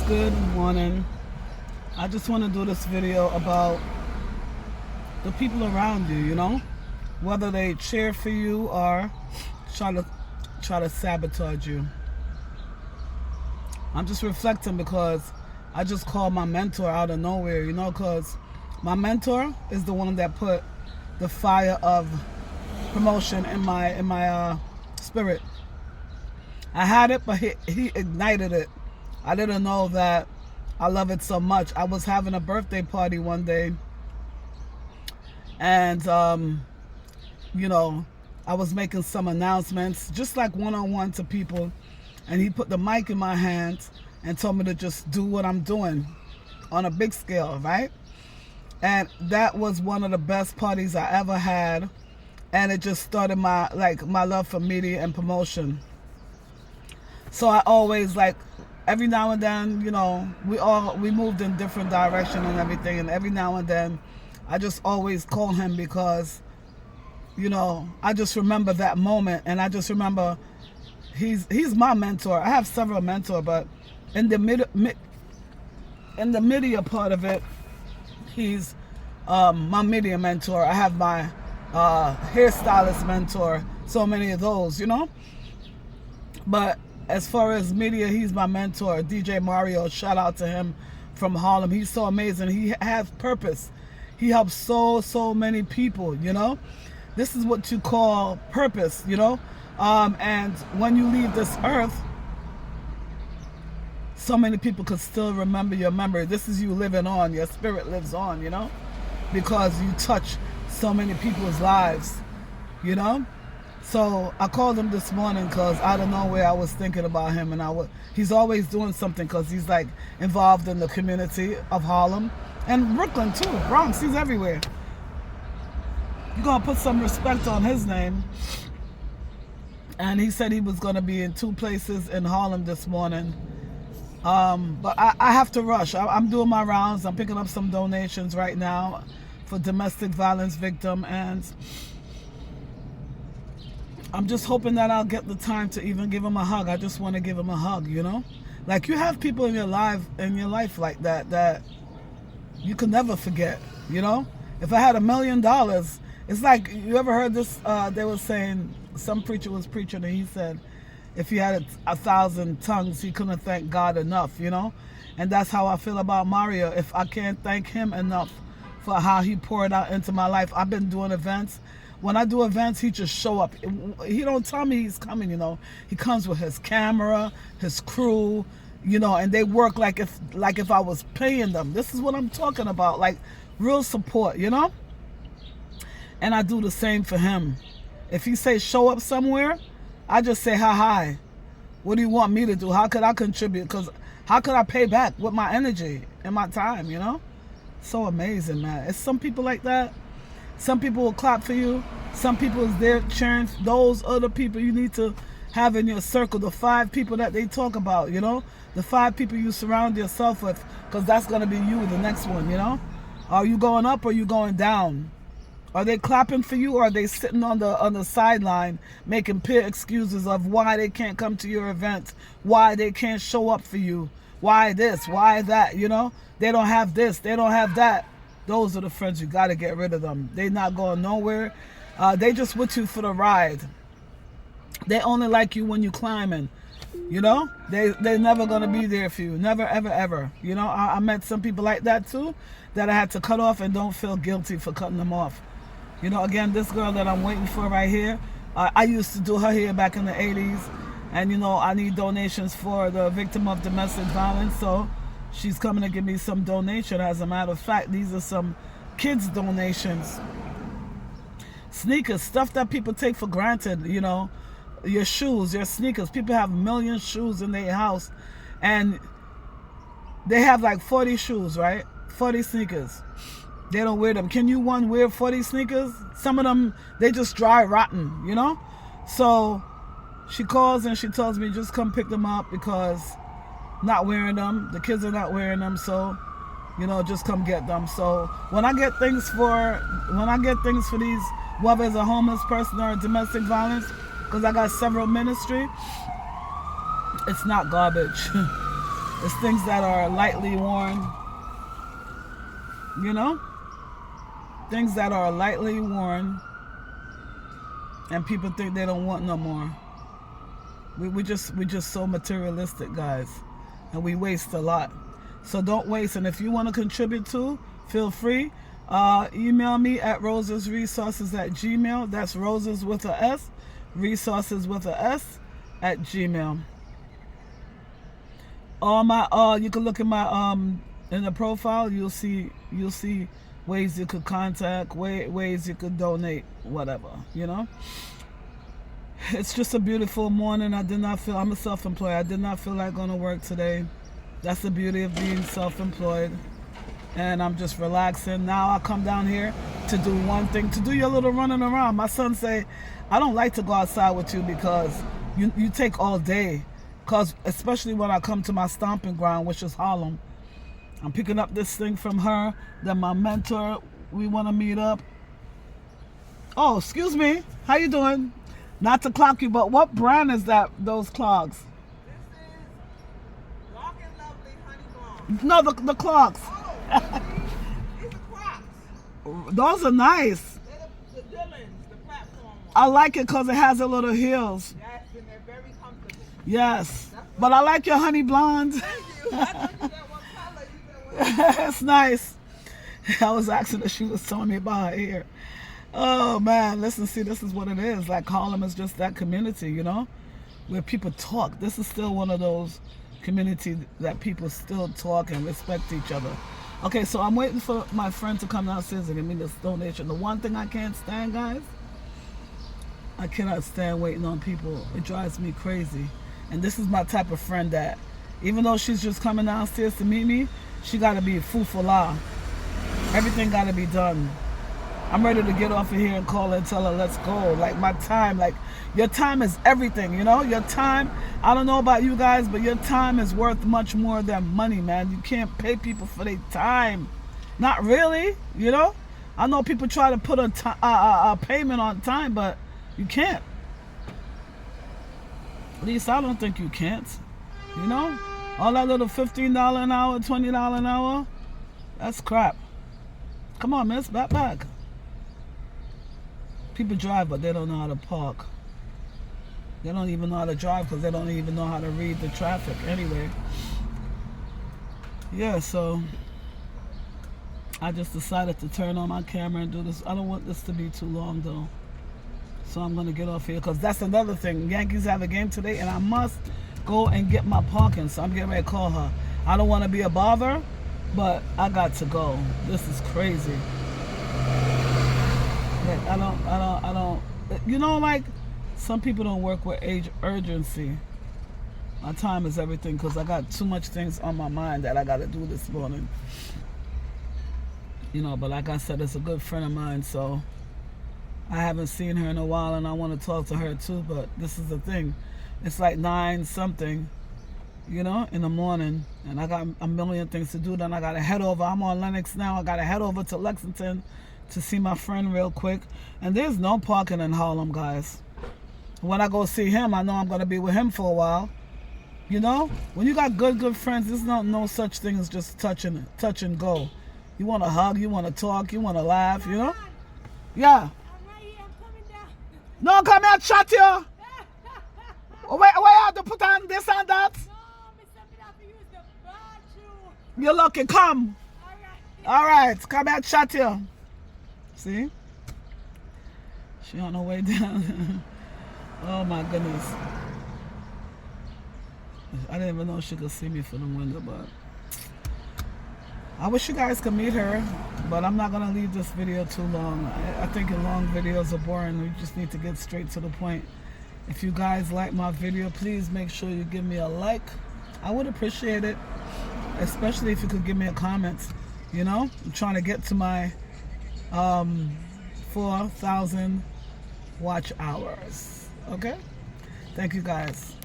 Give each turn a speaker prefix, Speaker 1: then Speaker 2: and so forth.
Speaker 1: Good morning. I just want to do this video about the people around you, whether they cheer for you or try to sabotage you. I'm just reflecting because I just called my mentor out of nowhere, because my mentor is the one that put the fire of promotion in my spirit. I had it, but he ignited it. I didn't know that I love it so much. I was having a birthday party one day, and I was making some announcements, just like one-on-one to people, and he put the mic in my hands and told me to just do what I'm doing on a big scale, right? And that was one of the best parties I ever had, and it just started my love for media and promotion. So I always every now and then, we moved in different direction and everything, and every now and then I just always call him because I just remember that moment, and I just remember he's my mentor. I have several mentors, but in the media part of it, he's my media mentor. I have my hairstylist mentor, so many of those, but as far as media, he's my mentor. DJ Mario, shout out to him from Harlem. He's so amazing. He has purpose. He helps so many people, This is what you call purpose, and when you leave this earth, so many people could still remember your memory. This is you living on. Your spirit lives on, because you touch so many people's lives, So I called him this morning because out of nowhere I was thinking about him, and he's always doing something because he's involved in the community of Harlem and Brooklyn too, Bronx. He's everywhere. You're gonna put some respect on his name. And he said he was gonna be in 2 places in Harlem this morning. But I have to rush. I'm doing my rounds. I'm picking up some donations right now for domestic violence victim, and I'm just hoping that I'll get the time to even give him a hug. I just want to give him a hug, you have people in your life like that you can never forget, If I had $1 million, it's like, you ever heard this? They were saying, some preacher was preaching, and he said, if he had 1,000 tongues, he couldn't thank God enough, And that's how I feel about Mario. If I can't thank him enough for how he poured out into my life. I've been doing events. When I do events, he just show up. He don't tell me he's coming, He comes with his camera, his crew, and they work like if I was paying them. This is what I'm talking about, real support, And I do the same for him. If he say show up somewhere, I just say hi. What do you want me to do? How could I contribute? Because how could I pay back with my energy and my time, So amazing, man. It's some people like that. Some people will clap for you. Some people is there cheering. Those other people you need to have in your circle. The 5 people that they talk about, The 5 people you surround yourself with, because that's going to be you, the next one, Are you going up or are you going down? Are they clapping for you, or are they sitting on the sideline making peer excuses of why they can't come to your event, why they can't show up for you, why this, why that, They don't have this, they don't have that. Those are the friends you got to get rid of them. They not going nowhere. They just with you for the ride. They only like you when you climbing. They're never going to be there for you. Never, ever, ever. I met some people like that too, that I had to cut off, and don't feel guilty for cutting them off. Again, this girl that I'm waiting for right here, I used to do her hair back in the 80s. And, I need donations for the victim of domestic violence. So she's coming to give me some donation. As a matter of fact, these are some kids' donations. Sneakers, stuff that people take for granted, your shoes, your sneakers. People have 1 million shoes in their house, and they have 40 shoes, right? 40 sneakers. They don't wear them. Can you wear 40 sneakers? Some of them, they just dry rotten, So she calls and she tells me, just come pick them up because not wearing them. The kids are not wearing them, so just come get them. So when I get things for these, whether it's a homeless person or a domestic violence, because I got several ministry, it's not garbage. It's things that are lightly worn, you know? Things that are lightly worn and people think they don't want no more. We just so materialistic, guys. And we waste a lot. So don't waste. And if you want to contribute too, feel free. Email me at rosesresources@gmail. That's roses with a S, resources with a S at Gmail. All my you can look in my in the profile. You'll see ways you could contact, ways you could donate, whatever, you know. It's just a beautiful morning. I'm a self-employed. I did not feel like going to work today. That's the beauty of being self-employed. And I'm just relaxing. Now I come down here to do one thing, to do your little running around. My son say, I don't like to go outside with you because you take all day. Because especially when I come to my stomping ground, which is Harlem. I'm picking up this thing from her. Then my mentor, we want to meet up. Oh, excuse me. How you doing? Not to clock you, but what brand is that? Those clogs?
Speaker 2: This is Dark and Lovely Honey Blonde.
Speaker 1: No, the clogs.
Speaker 2: Oh, these are Crocs.
Speaker 1: Those are nice.
Speaker 2: They're the Dillons, the platform ones.
Speaker 1: I like it because it has a little heels.
Speaker 2: Yes, and they're very comfortable.
Speaker 1: Yes. But I like your honey blonde.
Speaker 2: Thank you. I thought you said what color you said what.
Speaker 1: It's nice. I was asking her, she was telling me about her hair. Oh man, listen, see, this is what it is. Like Harlem is just that community, you know, where people talk. This is still one of those communities that people still talk and respect each other. Okay, so I'm waiting for my friend to come downstairs and give me this donation. The one thing I can't stand, guys, I cannot stand waiting on people. It drives me crazy. And this is my type of friend that, even though she's just coming downstairs to meet me, she got to be foo-for-la. Everything got to be done. I'm ready to get off of here and call her and tell her, let's go. Like my time, like your time is everything, you know? Your time, I don't know about you guys, but your time is worth much more than money, man. You can't pay people for their time. Not really, you know? I know people try to put a payment on time, but you can't. At least I don't think you can't, you know? All that little $15 an hour, $20 an hour, that's crap. Come on, miss, back. People drive, but they don't know how to park. They don't even know how to drive because they don't even know how to read the traffic anyway. Yeah, so I just decided to turn on my camera and do this. I don't want this to be too long, though. So I'm going to get off here because that's another thing. Yankees have a game today, and I must go and get my parking. So I'm getting ready to call her. I don't want to be a bother, but I got to go. This is crazy. Like, I don't, you know, like, some people don't work with urgency. My time is everything because I got too much things on my mind that I got to do this morning. You know, but like I said, it's a good friend of mine, so I haven't seen her in a while and I want to talk to her too, but this is the thing. It's like 9 something, you know, in the morning, and I got a million things to do. Then I got to head over. I'm on Lenox now. I got to head over to Lexington to see my friend real quick. And there's no parking in Harlem, guys. When I go see him, I know I'm going to be with him for a while. You know, when you got good friends, there's no such thing as just touch and go. You want to hug, you want to talk, you want to laugh, you know? Yeah.
Speaker 2: I'm right here. I'm coming down.
Speaker 1: No, come here, chat you. Wait, I have to put on this and that?
Speaker 2: No, Miss Something have to use the bathroom.
Speaker 1: You're lucky, come.
Speaker 2: All right.
Speaker 1: All right, come here, chat you. See? She on her way down. Oh my goodness. I didn't even know she could see me from the window, but I wish you guys could meet her, but I'm not gonna leave this video too long. I think long videos are boring. We just need to get straight to the point. If you guys like my video, please make sure you give me a like. I would appreciate it, especially if you could give me a comment. You know, I'm trying to get to my 4,000 watch hours. Okay? Thank you guys.